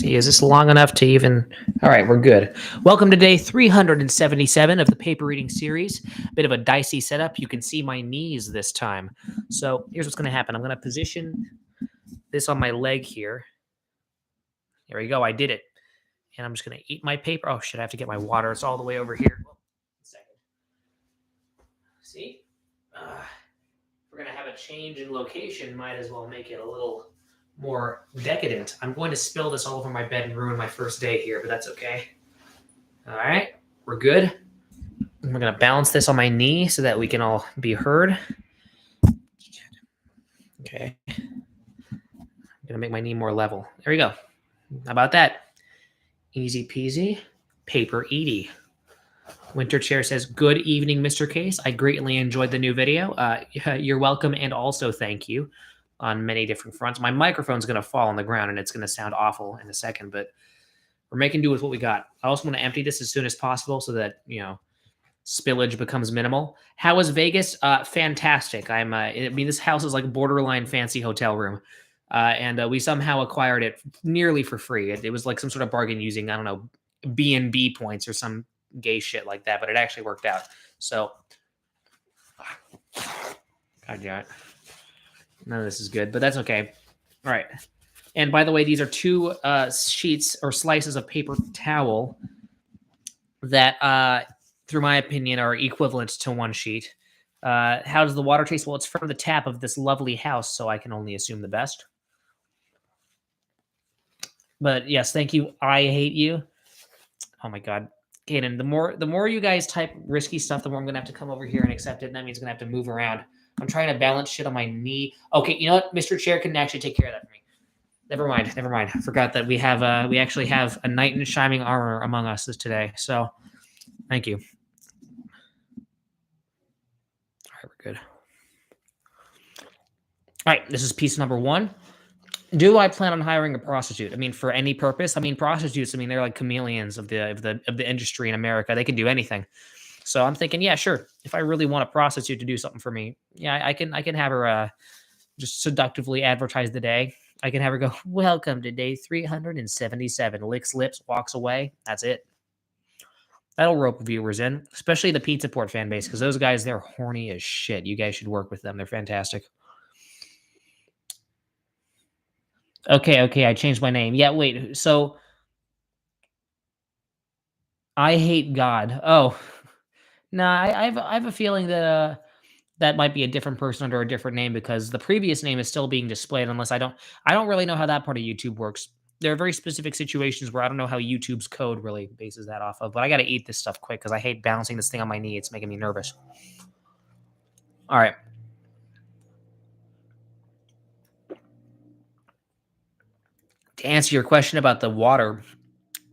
see. Is this long enough to even... All right, we're good. Welcome to day 377 of the paper reading series. Bit of a dicey setup. You can see my knees this time. So here's what's going to happen. I'm going to position this on my leg here. There we go. I did it. And I'm just going to eat my paper. Oh, shit. I have to get my water. It's all the way over here. One second. See? If we're going to have a change in location, might as well make it a little more decadent. I'm going to spill this all over my bed and ruin my first day here, but that's okay. All right, we're good. And we're going to balance this on my knee so that we can all be heard. Okay. I'm going to make my knee more level. There we go. How about that? Easy peasy. Paper Edie. Winter Chair says, "Good evening, Mr. Case. I greatly enjoyed the new video. You're welcome, and also thank you on many different fronts. My microphone's going to fall on the ground, and it's going to sound awful in a second, but we're making do with what we got. I also want to empty this as soon as possible so that, spillage becomes minimal. How was Vegas? Fantastic. I mean, this house is like a borderline fancy hotel room, and we somehow acquired it nearly for free. It was like some sort of bargain using, I don't know, B&B points or some gay shit like that, but it actually worked out. So, God damn it. None of this is good, but that's okay. All right. And by the way, these are two sheets or slices of paper towel that, through my opinion, are equivalent to one sheet. How does the water taste? Well, it's from the tap of this lovely house, so I can only assume the best. But yes, thank you. I hate you. Oh my God. Caden, the more you guys type risky stuff, the more I'm going to have to come over here and accept it, and that means I'm going to have to move around. I'm trying to balance shit on my knee. Okay, you know what? Mr. Chair can actually take care of that for me. Never mind. I forgot that we actually have a knight in shining armor among us today. So, thank you. All right, we're good. All right, this is piece number 1. Do I plan on hiring a prostitute? I mean, for any purpose? I mean, prostitutes, they're like chameleons of the industry in America. They can do anything. So I'm thinking, yeah, sure. If I really want a prostitute to do something for me, yeah, I can have her just seductively advertise the day. I can have her go, "Welcome to day 377." Licks lips, walks away. That's it. That'll rope viewers in, especially the Pizza Port fan base, because those guys, they're horny as shit. You guys should work with them. They're fantastic. Okay, I changed my name. Yeah, wait. So I hate God. Oh, nah. I have a feeling that that might be a different person under a different name because the previous name is still being displayed. Unless I don't really know how that part of YouTube works. There are very specific situations where I don't know how YouTube's code really bases that off of. But I got to eat this stuff quick because I hate balancing this thing on my knee. It's making me nervous. All right. To answer your question about the water,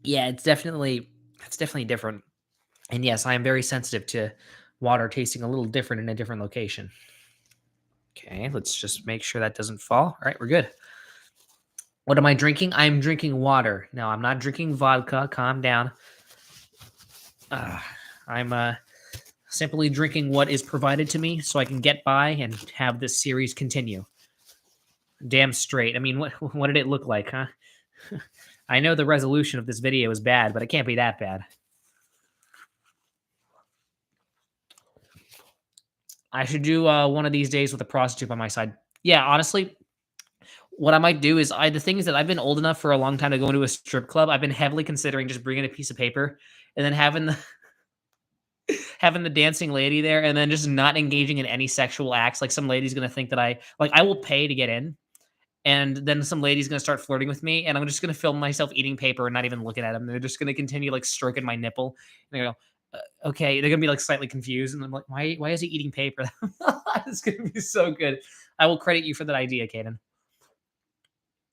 yeah, it's definitely different. And yes, I am very sensitive to water tasting a little different in a different location. Okay, let's just make sure that doesn't fall. All right, we're good. What am I drinking? I'm drinking water. No, I'm not drinking vodka. Calm down. I'm simply drinking what is provided to me so I can get by and have this series continue. Damn straight. I mean, what did it look like, huh? I know the resolution of this video is bad, but it can't be that bad. I should do one of these days with a prostitute by my side. Yeah, honestly, what I might do is the thing is that I've been old enough for a long time to go into a strip club. I've been heavily considering just bringing a piece of paper and then having the dancing lady there and then just not engaging in any sexual acts. Like some lady's going to think that I will pay to get in. And then some lady's going to start flirting with me, and I'm just going to film myself eating paper and not even looking at them. They're just going to continue stroking my nipple. And they go, okay. They're going to be slightly confused. And I'm like, why is he eating paper? It's going to be so good. I will credit you for that idea, Caden.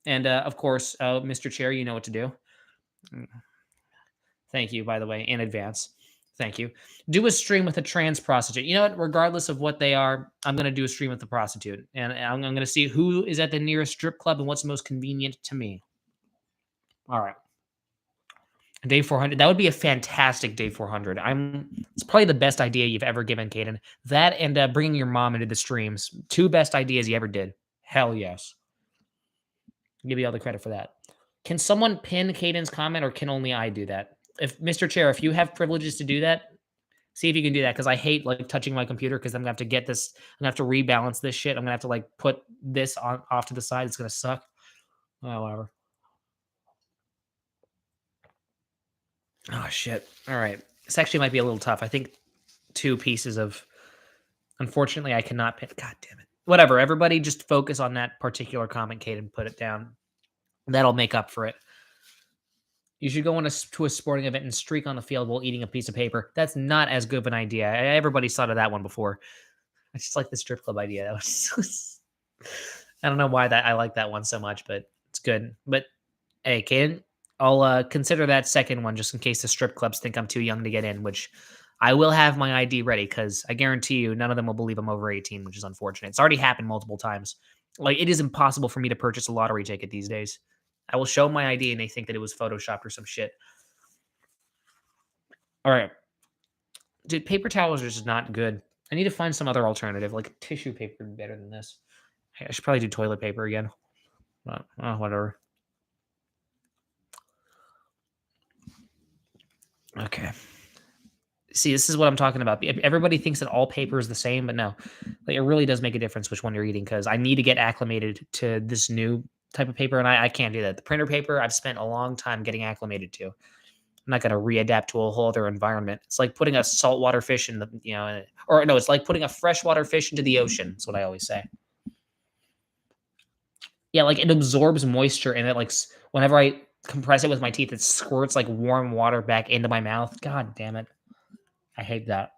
And of course, Mr. Chair, you know what to do. Thank you, by the way, in advance. Thank you. Do a stream with a trans prostitute. You know what? Regardless of what they are, I'm going to do a stream with the prostitute. And I'm going to see who is at the nearest strip club and what's most convenient to me. All right. Day 400. That would be a fantastic day 400. It's probably the best idea you've ever given, Caden. That and bringing your mom into the streams. 2 best ideas you ever did. Hell yes. I'll give you all the credit for that. Can someone pin Caden's comment, or can only I do that? If Mr. Chair, if you have privileges to do that, see if you can do that, because I hate like touching my computer, because I'm gonna have to get this. I'm gonna have to rebalance this shit. I'm gonna have to like put this on off to the side. It's gonna suck. Oh, whatever. Oh shit. All right. This actually might be a little tough. I think 2 pieces of. Unfortunately, I cannot pin. God damn it. Whatever. Everybody, just focus on that particular comment, Caden. Put it down. That'll make up for it. You should go to a sporting event and streak on the field while eating a piece of paper. That's not as good of an idea. Everybody's thought of that one before. I just like the strip club idea. That was I don't know why I like that one so much, but it's good. But hey, Caden, I'll consider that second one just in case the strip clubs think I'm too young to get in, which I will have my ID ready, because I guarantee you none of them will believe I'm over 18, which is unfortunate. It's already happened multiple times. Like, it is impossible for me to purchase a lottery ticket these days. I will show my ID and they think that it was photoshopped or some shit. All right. Dude, paper towels are just not good. I need to find some other alternative. Like, tissue paper would be better than this. I should probably do toilet paper again. But, whatever. Okay. See, this is what I'm talking about. Everybody thinks that all paper is the same, but no. Like, it really does make a difference which one you're eating, because I need to get acclimated to this new type of paper, and I can't do that. The printer paper, I've spent a long time getting acclimated to. I'm not going to readapt to a whole other environment. It's like putting a saltwater fish in the, or no, it's like putting a freshwater fish into the ocean. That's what I always say. Yeah, like it absorbs moisture, and it like whenever I compress it with my teeth, it squirts like warm water back into my mouth. God damn it. I hate that.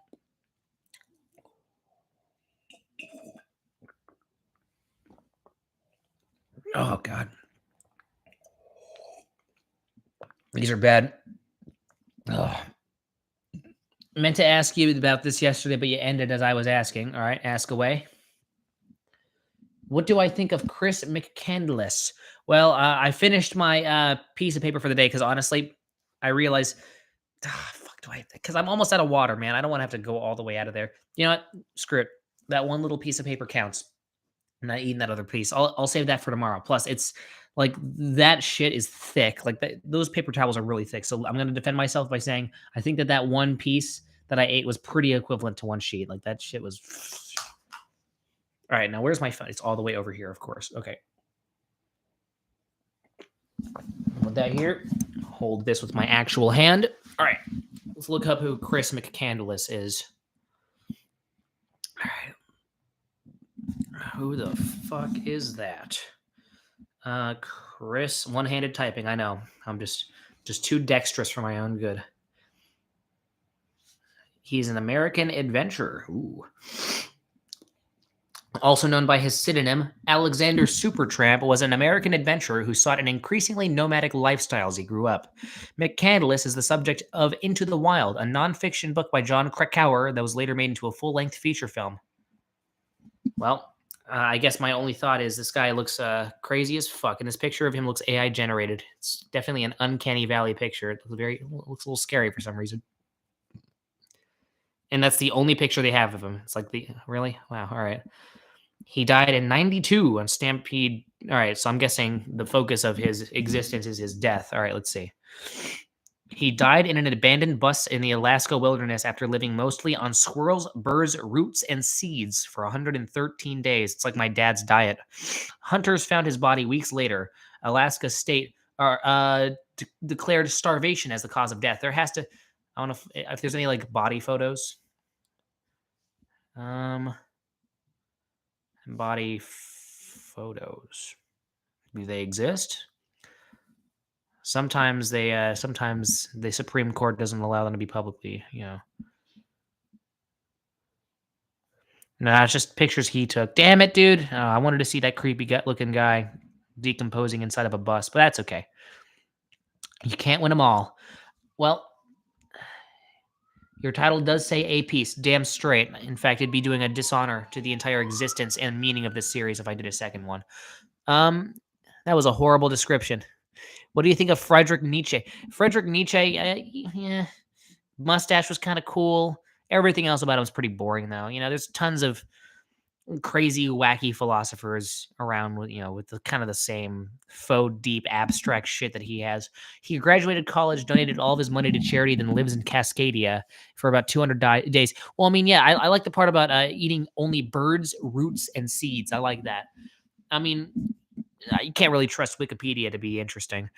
Oh, God. These are bad. Oh. I meant to ask you about this yesterday, but you ended as I was asking. All right, ask away. What do I think of Chris McCandless? Well, I finished my piece of paper for the day, because honestly, I realized, fuck, do I? Because I'm almost out of water, man. I don't want to have to go all the way out of there. You know what? Screw it. That one little piece of paper counts. I'm not eating that other piece. I'll save that for tomorrow. Plus, it's like that shit is thick. Like those paper towels are really thick. So I'm going to defend myself by saying I think that one piece that I ate was pretty equivalent to one sheet. Like that shit was. All right, now where's my phone? It's all the way over here, of course. Okay. Put that here. Hold this with my actual hand. All right. Let's look up who Chris McCandless is. All right. Who the fuck is that? Chris, one-handed typing. I know. I'm just too dexterous for my own good. He's an American adventurer. Ooh. Also known by his pseudonym, Alexander Supertramp was an American adventurer who sought an increasingly nomadic lifestyle as he grew up. McCandless is the subject of Into the Wild, a nonfiction book by John Krakauer that was later made into a full-length feature film. Well, I guess my only thought is this guy looks crazy as fuck, and this picture of him looks AI generated. It's definitely an uncanny valley picture. It looks a little scary for some reason. And that's the only picture they have of him. It's like really? Wow, all right. He died in 92 on Stampede. All right, so I'm guessing the focus of his existence is his death. All right, let's see. He died in an abandoned bus in the Alaska wilderness after living mostly on squirrels, birds, roots, and seeds for 113 days. It's like my dad's diet. Hunters found his body weeks later. Alaska state declared starvation as the cause of death. There has to, I don't know if there's any like body photos. Body photos. Do they exist? Sometimes the Supreme Court doesn't allow them to be publicly, No, it's just pictures he took. Damn it, dude. I wanted to see that creepy gut-looking guy decomposing inside of a bus, but that's okay. You can't win them all. Well, your title does say a piece. Damn straight. In fact, it'd be doing a dishonor to the entire existence and meaning of this series if I did a second one. That was a horrible description. What do you think of Friedrich Nietzsche? Friedrich Nietzsche, mustache was kind of cool. Everything else about him was pretty boring, though. There's tons of crazy, wacky philosophers around with, with the kind of the same faux deep abstract shit that he has. He graduated college, donated all of his money to charity, then lives in Cascadia for about 200 days. Well, I mean, yeah, I like the part about eating only birds, roots, and seeds. I like that. I mean, you can't really trust Wikipedia to be interesting.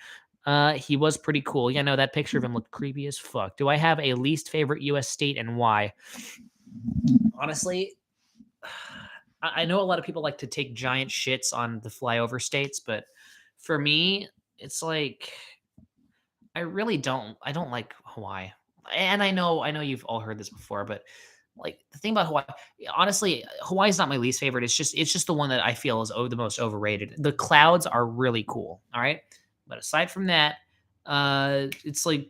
He was pretty cool. Yeah, no, that picture of him looked creepy as fuck. Do I have a least favorite U.S. state and why? Honestly, I know a lot of people like to take giant shits on the flyover states, but for me, it's like I really don't. I don't like Hawaii, and I know you've all heard this before, but like the thing about Hawaii, honestly, Hawaii's not my least favorite. It's just the one that I feel is the most overrated. The clouds are really cool, all right, but aside from that, it's like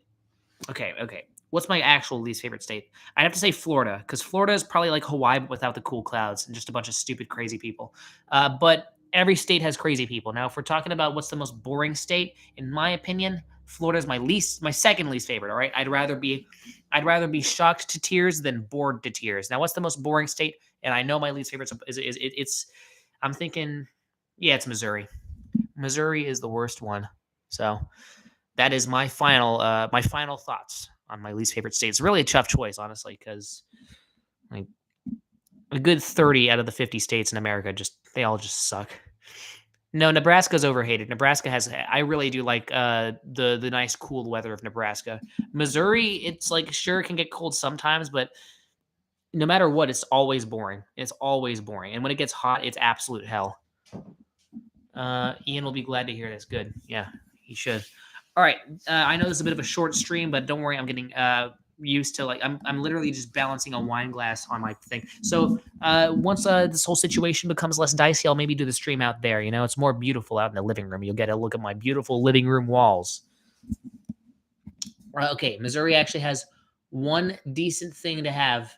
okay. What's my actual least favorite state? I'd have to say Florida, because Florida is probably like Hawaii but without the cool clouds and just a bunch of stupid, crazy people. But every state has crazy people. Now, if we're talking about what's the most boring state, in my opinion, Florida is my second least favorite. All right, I'd rather be shocked to tears than bored to tears. Now, what's the most boring state? And I know my least favorite it's. I'm thinking, yeah, it's Missouri. Missouri is the worst one. So that is my final thoughts on my least favorite state. It's really a tough choice, honestly, because like a good 30 out of the 50 states in America they all just suck. No, Nebraska's overhated. Nebraska has I really do like the nice cool weather of Nebraska. Missouri, it's like sure it can get cold sometimes, but no matter what, it's always boring. It's always boring. And when it gets hot, it's absolute hell. Ian will be glad to hear this. Good. Yeah, he should. All right. I know this is a bit of a short stream, but don't worry. I'm getting used to I'm literally just balancing a wine glass on my thing. So once this whole situation becomes less dicey, I'll maybe do the stream out there. It's more beautiful out in the living room. You'll get a look at my beautiful living room walls. Okay. Missouri actually has one decent thing to have,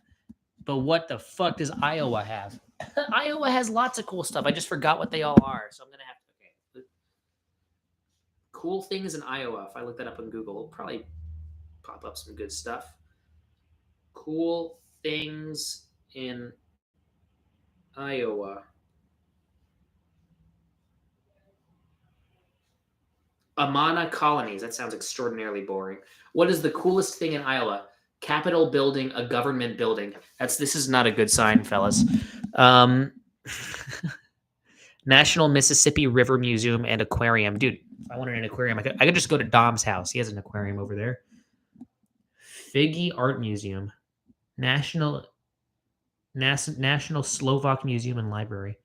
but what the fuck does Iowa have? Iowa has lots of cool stuff. I just forgot what they all are, so I'm gonna have to. Okay, cool things in Iowa. If I look that up on Google, it'll probably pop up some good stuff. Cool things in Iowa. Amana colonies. That sounds extraordinarily boring. What is the coolest thing in Iowa? Capitol building, a government building. This is not a good sign, fellas. National Mississippi River Museum and Aquarium. Dude, if I wanted an aquarium, I could just go to Dom's house. He has an aquarium over there. Figge Art Museum. National Slovak Museum and Library.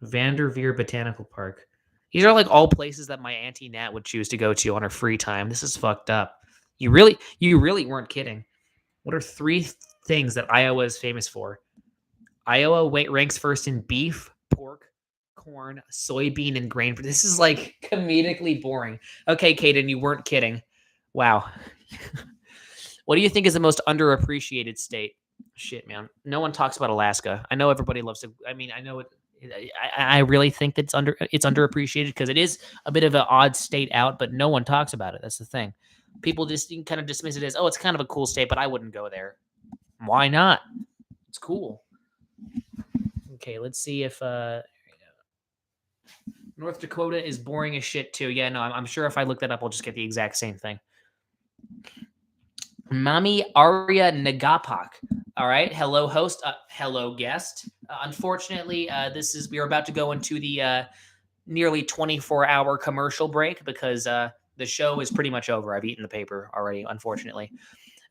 Vanderveer Botanical Park. These are like all places that my Auntie Nat would choose to go to on her free time. This is fucked up. You really weren't kidding. What are 3 things that Iowa is famous for? Iowa ranks first in beef, pork, corn, soybean, and grain. This is like comedically boring. Okay, Caden, you weren't kidding. Wow. What do you think is the most underappreciated state? Shit, man. No one talks about Alaska. I know everybody loves to. I mean, I know it. I really think it's underappreciated because it is a bit of an odd state out, but no one talks about it. That's the thing. People just kind of dismiss it as, oh, it's kind of a cool state, but I wouldn't go there. Why not? It's cool. Okay, let's see if North Dakota is boring as shit too. Yeah, no, I'm sure if I look that up, I'll just get the exact same thing. Mami Arya Nagapak. All right. Hello, host. Hello, guest. Unfortunately, we are about to go into the nearly 24-hour commercial break because the show is pretty much over. I've eaten the paper already, unfortunately.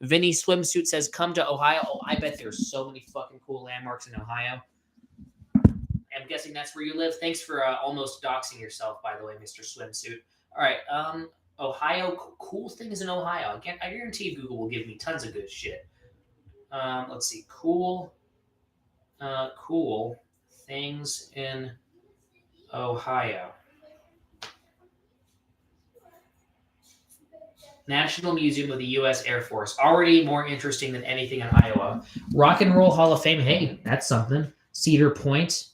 Vinny Swimsuit says, come to Ohio. Oh, I bet there's so many fucking cool landmarks in Ohio. I'm guessing that's where you live. Thanks for almost doxing yourself, by the way, Mr. Swimsuit. All right. Ohio, cool things in Ohio. I guarantee Google will give me tons of good shit. Let's see. Cool things in Ohio. National Museum of the U.S. Air Force. Already more interesting than anything in Iowa. Rock and Roll Hall of Fame. Hey, that's something. Cedar Point.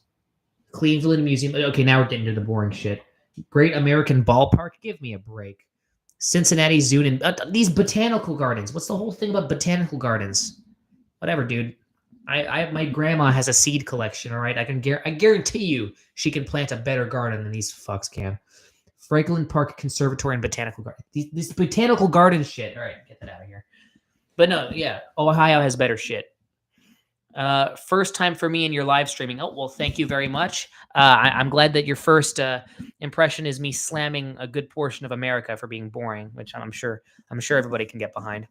Cleveland Museum. Okay, now we're getting to the boring shit. Great American Ballpark. Give me a break. Cincinnati Zoo and these botanical gardens. What's the whole thing about botanical gardens? Whatever, dude. My grandma has a seed collection. All right, I guarantee you she can plant a better garden than these fucks can. Franklin Park Conservatory and Botanical Garden. These botanical garden shit. All right, get that out of here. But no, yeah, Ohio has better shit. First time for me in your live streaming. Oh, well, thank you very much. I'm glad that your first impression is me slamming a good portion of America for being boring, which I'm sure everybody can get behind.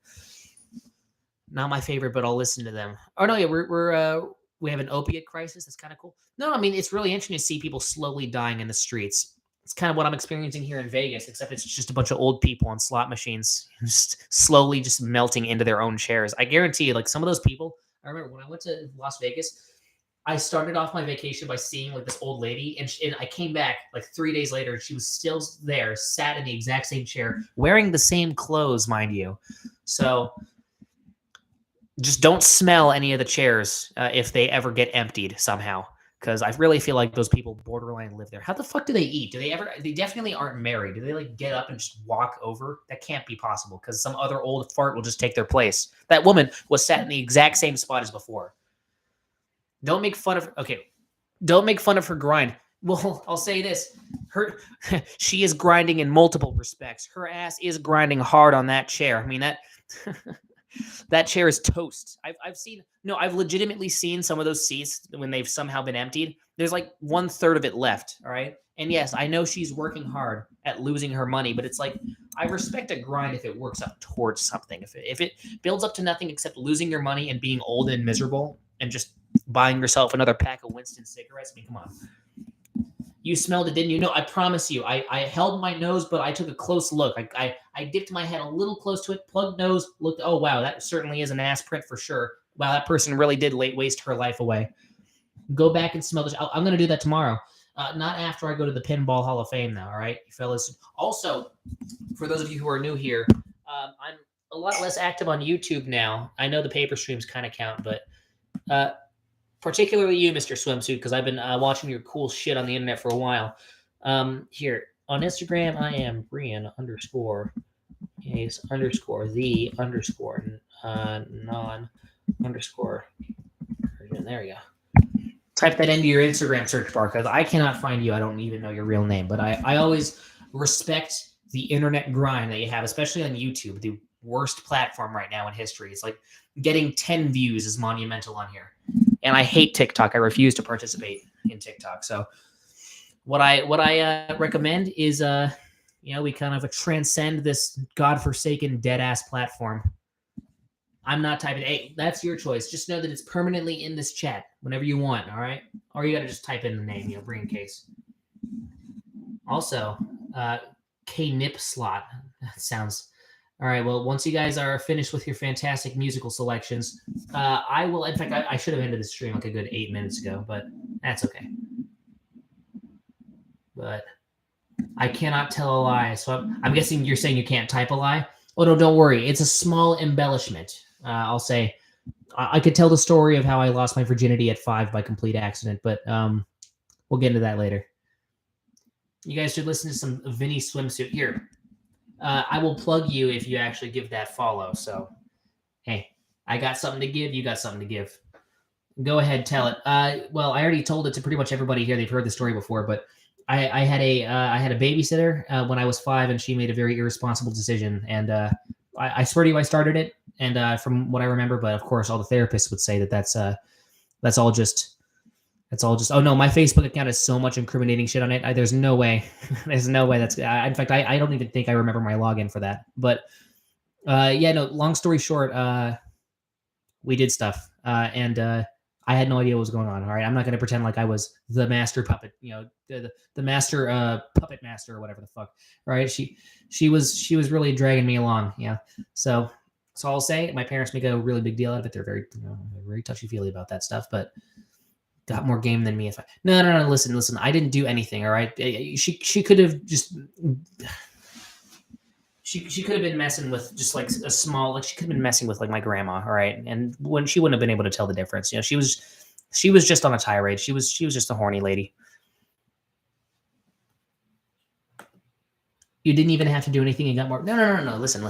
Not my favorite, but I'll listen to them. Oh no, yeah, we have an opiate crisis. That's kind of cool. No, I mean it's really interesting to see people slowly dying in the streets. It's kind of what I'm experiencing here in Vegas, except it's just a bunch of old people on slot machines, just slowly just melting into their own chairs. I guarantee you, like some of those people. I remember when I went to Las Vegas, I started off my vacation by seeing like this old lady, and I came back like 3 days later, and she was still there, sat in the exact same chair, wearing the same clothes, mind you. So just don't smell any of the chairs if they ever get emptied somehow, because I really feel like those people borderline live there. How the fuck do they eat? Do they ever? They definitely aren't married. Do they like get up and just walk over? That can't be possible because some other old fart will just take their place. That woman was sat in the exact same spot as before. Don't make fun of. Okay, don't make fun of her grind. Well, I'll say this: she is grinding in multiple respects. Her ass is grinding hard on that chair. I mean that. That chair is toast. I've legitimately seen some of those seats when they've somehow been emptied. There's like 1/3 of it left. All right. And yes, I know she's working hard at losing her money, but it's like, I respect a grind if it works up towards something. If it builds up to nothing except losing your money and being old and miserable and just buying yourself another pack of Winston cigarettes. I mean, come on. You smelled it, didn't you? No, I promise you. I held my nose, but I took a close look. I dipped my head a little close to it, plugged nose, looked. Oh, wow, that certainly is an ass print for sure. Wow, that person really did waste her life away. Go back and smell this. I'm going to do that tomorrow. Not after I go to the Pinball Hall of Fame, though, all right, you fellas? Also, for those of you who are new here, I'm a lot less active on YouTube now. I know the paper streams kind of count, but particularly you, Mr. Swimsuit, because I've been watching your cool shit on the internet for a while. Here on Instagram, I am Brian _ is _ the _ non _ version. There we go. Type that into your Instagram search bar because I cannot find you. I don't even know your real name, but I always respect the internet grind that you have, especially on YouTube, the worst platform right now in history. It's like getting 10 views is monumental on here. And I hate TikTok. I refuse to participate in TikTok. So what I recommend is we kind of transcend this godforsaken dead ass platform. I'm not typing. Hey, that's your choice. Just know that it's permanently in this chat whenever you want. All right, or you got to just type in the name. Bring in case. Also, K Nip slot. That sounds. All right. Well, once you guys are finished with your fantastic musical selections, I will. In fact, I should have ended the stream like a good 8 minutes ago, but that's okay. But I cannot tell a lie. So I'm guessing you're saying you can't type a lie. Oh no, don't worry. It's a small embellishment. I'll say I could tell the story of how I lost my virginity at 5 by complete accident, but we'll get into that later. You guys should listen to some Vinny Swimsuit here. I will plug you if you actually give that follow. So, hey, I got something to give. You got something to give. Go ahead, tell it. Well, I already told it to pretty much everybody here. They've heard the story before, but I had a babysitter when I was 5, and she made a very irresponsible decision. And I swear to you, I started it. And from what I remember, but of course, all the therapists would say that that's all just. Oh no, my Facebook account has so much incriminating shit on it. There's no way. There's no way that's. In fact, I don't even think I remember my login for that. But yeah, no. Long story short, we did stuff, and I had no idea what was going on. All right, I'm not going to pretend like I was the master puppet. The master puppet master or whatever the fuck. All right, she was really dragging me along. Yeah, so I'll say my parents make a really big deal out of it. They're very touchy feely about that stuff, but. Got more game than me. No. Listen. I didn't do anything. All right. She could have just. She could have been messing with just like a small. Like she could have been messing with like my grandma. All right, and when she wouldn't have been able to tell the difference. She was just on a tirade. She was just a horny lady. You didn't even have to do anything. You got more. No. Listen.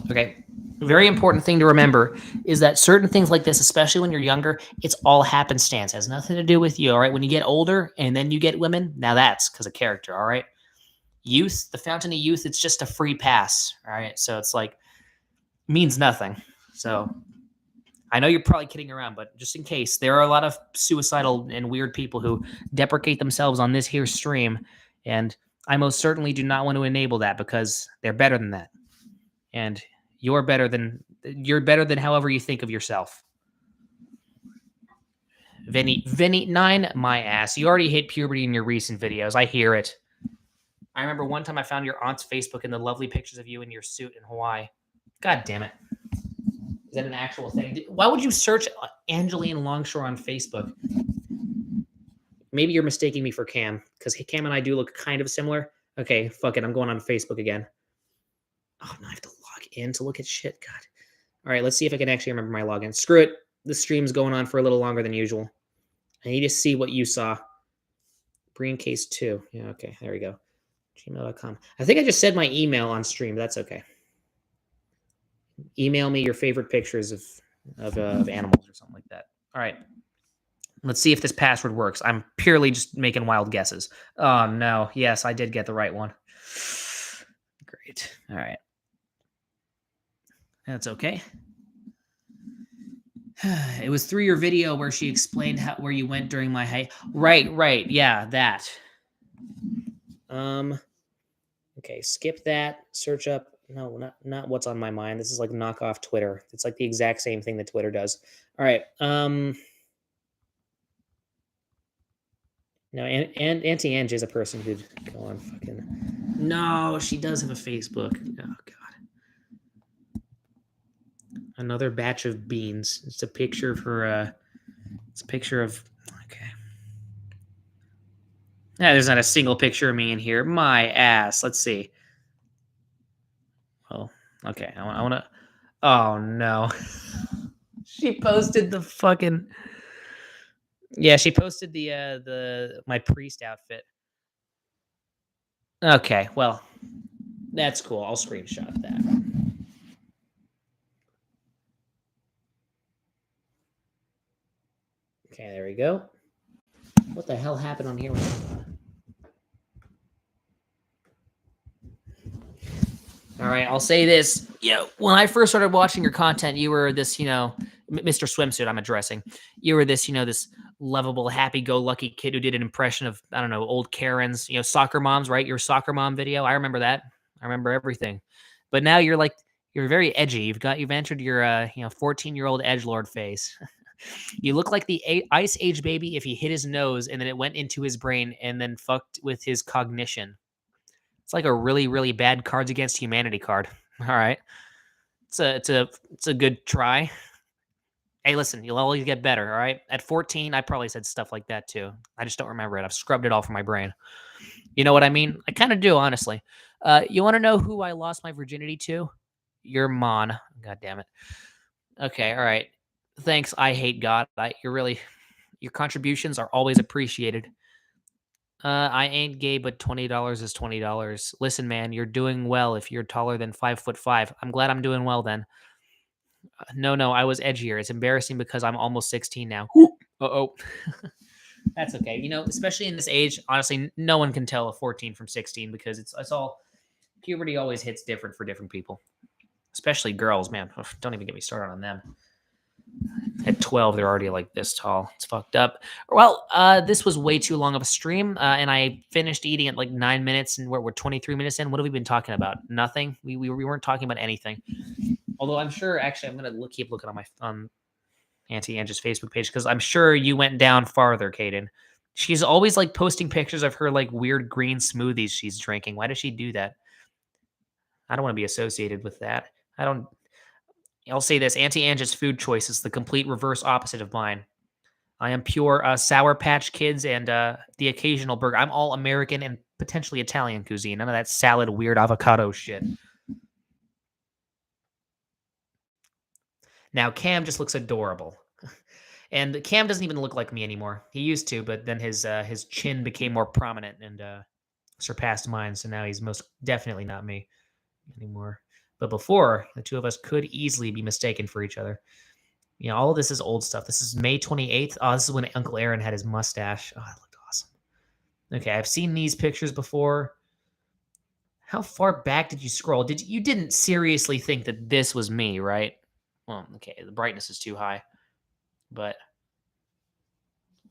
Okay. Very important thing to remember is that certain things like this, especially when you're younger, it's all happenstance. It has nothing to do with you. All right. When you get older and then you get women, now that's because of character. All right. Youth, the fountain of youth, it's just a free pass. All right. So it's like means nothing. So I know you're probably kidding around, but just in case, there are a lot of suicidal and weird people who deprecate themselves on this here stream. And I most certainly do not want to enable that because they're better than that. And you're better than however you think of yourself. Vinny9, my ass. You already hit puberty in your recent videos. I hear it. I remember one time I found your aunt's Facebook and the lovely pictures of you in your suit in Hawaii. God damn it. Is that an actual thing? Why would you search Angeline Longshore on Facebook? Maybe you're mistaking me for Cam, because Cam and I do look kind of similar. Okay, fuck it. I'm going on Facebook again. Oh, no, I have to log in to look at shit. God. All right, let's see if I can actually remember my login. Screw it. The stream's going on for a little longer than usual. I need to see what you saw. Green case 2. Yeah, okay, there we go. Gmail.com. I think I just said my email on stream. But that's okay. Email me your favorite pictures of animals or something like that. All right. Let's see if this password works. I'm purely just making wild guesses. Oh, no. Yes, I did get the right one. Great. All right. That's okay. It was through your video where she explained where you went during my hike. Right. Yeah, that. Okay, skip that. Search up. No, not what's on my mind. This is like knockoff Twitter. It's like the exact same thing that Twitter does. All right. No, and Auntie Ange is a person who'd go on fucking. No, she does have a Facebook. Oh God. Another batch of beans. It's a picture of her. It's a picture of. Okay. Yeah, there's not a single picture of me in here. My ass. Let's see. Well, okay. I want to. Oh no. She posted the fucking. Yeah, she posted the my priest outfit. Okay, well, that's cool. I'll screenshot that. Okay, there we go. What the hell happened on here? All right, I'll say this. When I first started watching your content, you were this, Mr. Swimsuit I'm addressing. You were this, this lovable, happy-go-lucky kid who did an impression of, I don't know, old Karens, soccer moms, right? Your soccer mom video. I remember that. I remember everything. But now you're very edgy. You've entered your, 14-year-old edgelord phase. You look like the Ice Age baby if he hit his nose and then it went into his brain and then fucked with his cognition. It's like a really, really bad Cards Against Humanity card. All right. It's a good try. Hey, listen, you'll always get better, all right? At 14, I probably said stuff like that too. I just don't remember it. I've scrubbed it all from my brain. You know what I mean? I kind of do, honestly. You want to know who I lost my virginity to? Your Mon. God damn it. Okay, all right. Thanks, I hate God. Your contributions are always appreciated. I ain't gay, but $20 is $20. Listen, man, you're doing well if you're taller than 5'5". I'm glad I'm doing well then. No, I was edgier. It's embarrassing because I'm almost 16 now. Uh-oh. That's okay. Especially in this age, honestly, no one can tell a 14 from 16 because it's all puberty always hits different for different people. Especially girls, man. Don't even get me started on them. At 12, they're already like this tall. It's fucked up. Well, this was way too long of a stream, and I finished eating at like 9 minutes, and we're 23 minutes in. What have we been talking about? Nothing. We weren't talking about anything. Although I'm sure, actually, I'm gonna keep looking on Auntie Ange's Facebook page because I'm sure you went down farther, Caden. She's always like posting pictures of her like weird green smoothies she's drinking. Why does she do that? I don't want to be associated with that. I'll say this: Auntie Ange's food choice is the complete reverse opposite of mine. I am pure Sour Patch Kids and the occasional burger. I'm all American and potentially Italian cuisine. None of that salad, weird avocado shit. Now, Cam just looks adorable. And Cam doesn't even look like me anymore. He used to, but then his chin became more prominent and surpassed mine, so now he's most definitely not me. anymore. But before, the two of us could easily be mistaken for each other. You know, all of this is old stuff. This is May 28th. Oh, this is when Uncle Aaron had his mustache. Oh, it looked awesome. Okay, I've seen these pictures before. How far back did you scroll? You didn't seriously think that this was me, right? Well, okay, the brightness is too high. But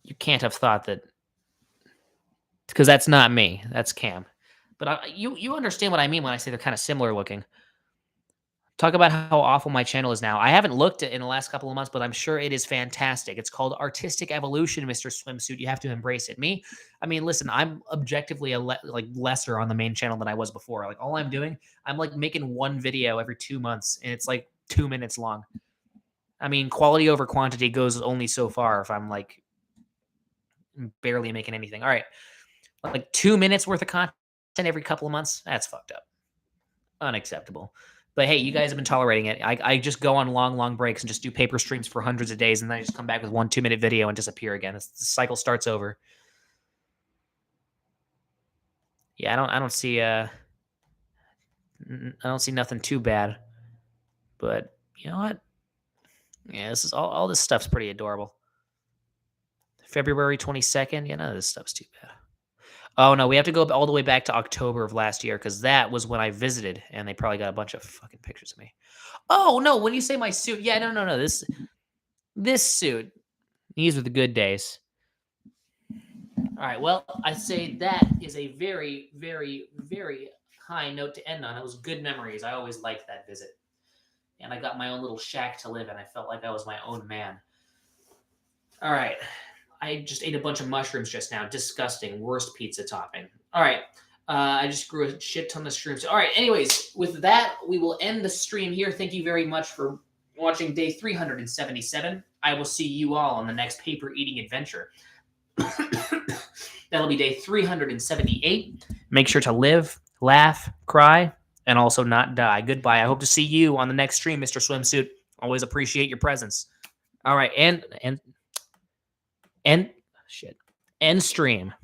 you can't have thought that, because that's not me. That's Cam. But you understand what I mean when I say they're kind of similar looking. Talk about how awful my channel is now. I haven't looked at it in the last couple of months, but I'm sure it is fantastic. It's called Artistic Evolution, Mr. Swimsuit. You have to embrace it. Me, I mean, listen, I'm objectively lesser on the main channel than I was before. Like all I'm doing, I'm like making one video every 2 months, and it's like 2 minutes long. I mean, quality over quantity goes only so far if I'm like barely making anything. All right, like 2 minutes worth of content every couple of months. That's fucked up. Unacceptable. But hey, you guys have been tolerating it. I just go on long breaks and just do paper streams for hundreds of days, and then I just come back with 1 2-minute video and disappear again. The cycle starts over. Yeah, I don't see nothing too bad. But you know what? Yeah, this is all this stuff's pretty adorable. February 22nd. Yeah, none of this stuff's too bad. Oh no, we have to go all the way back to October of last year because that was when I visited, and they probably got a bunch of fucking pictures of me. Oh no, when you say my suit, yeah, no, this suit, these were the good days. All right, well, I say that is a very, very, very high note to end on. It was good memories. I always liked that visit, and I got my own little shack to live in. I felt like I was my own man. All right. I just ate a bunch of mushrooms just now. Disgusting. Worst pizza topping. All right. I just grew a shit ton of shrooms. All right. Anyways, with that, we will end the stream here. Thank you very much for watching day 377. I will see you all on the next paper eating adventure. That'll be day 378. Make sure to live, laugh, cry, and also not die. Goodbye. I hope to see you on the next stream, Mr. Swimsuit. Always appreciate your presence. All right. And end stream.